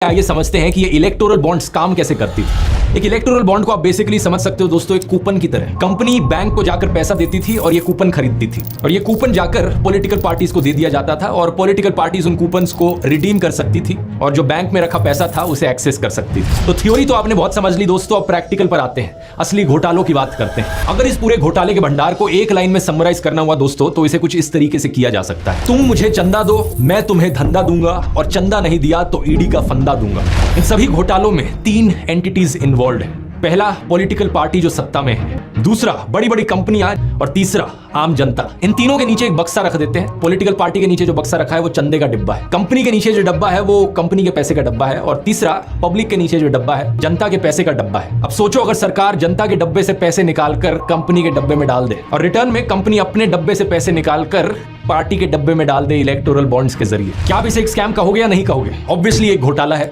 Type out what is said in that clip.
आइए समझते हैं कि ये इलेक्टोरल बॉन्ड्स काम कैसे करती थी। एक इलेक्टोरल बॉन्ड को आप बेसिकली समझ सकते हो दोस्तों, एक कूपन की तरह। कंपनी बैंक को जाकर पैसा देती थी और ये कूपन खरीदती थी और ये कूपन जाकर पॉलिटिकल पार्टीज को दे दिया जाता था और पॉलिटिकल पार्टीज उन कूपन्स को रिडीम कर सकती थी और जो बैंक में रखा पैसा था उसे एक्सेस कर सकती थी। तो थ्योरी तो आपने बहुत समझ ली दोस्तों, अब प्रैक्टिकल पर आते हैं, असली घोटालों की बात करते हैं। अगर इस पूरे घोटाले के भंडार को एक लाइन में समराइज करना हुआ दोस्तों, तो इसे कुछ इस तरीके से किया जा सकता है। तुम मुझे चंदा दो, मैं तुम्हें धंधा दूंगा और चंदा नहीं दिया तो ईडी का फंदा दूंगा। इन सभी घोटालों में तीन एंटिटीज इन्वॉल्व है। पहला पॉलिटिकल पार्टी जो सत्ता में है, दूसरा बड़ी बड़ी कंपनियां और तीसरा आम जनता। इन तीनों के नीचे एक बक्सा रख देते हैं। पॉलिटिकल पार्टी के नीचे जो बक्सा रखा है वो चंदे का डिब्बा है, कंपनी के नीचे जो डब्बा है वो कंपनी के पैसे का डब्बा है और तीसरा पब्लिक के नीचे जो डब्बा है जनता के पैसे का डब्बा है। अब सोचो अगर सरकार जनता के डब्बे से पैसे निकालकर कंपनी के डब्बे में डाल दे और रिटर्न में कंपनी अपने डब्बे से पैसे निकालकर पार्टी के डब्बे में डाल दे इलेक्टोरल बॉन्ड्स के जरिए, क्या आप इसे एक स्कैम कहोगे या नहीं कहोगे? ऑब्वियसली एक घोटाला है।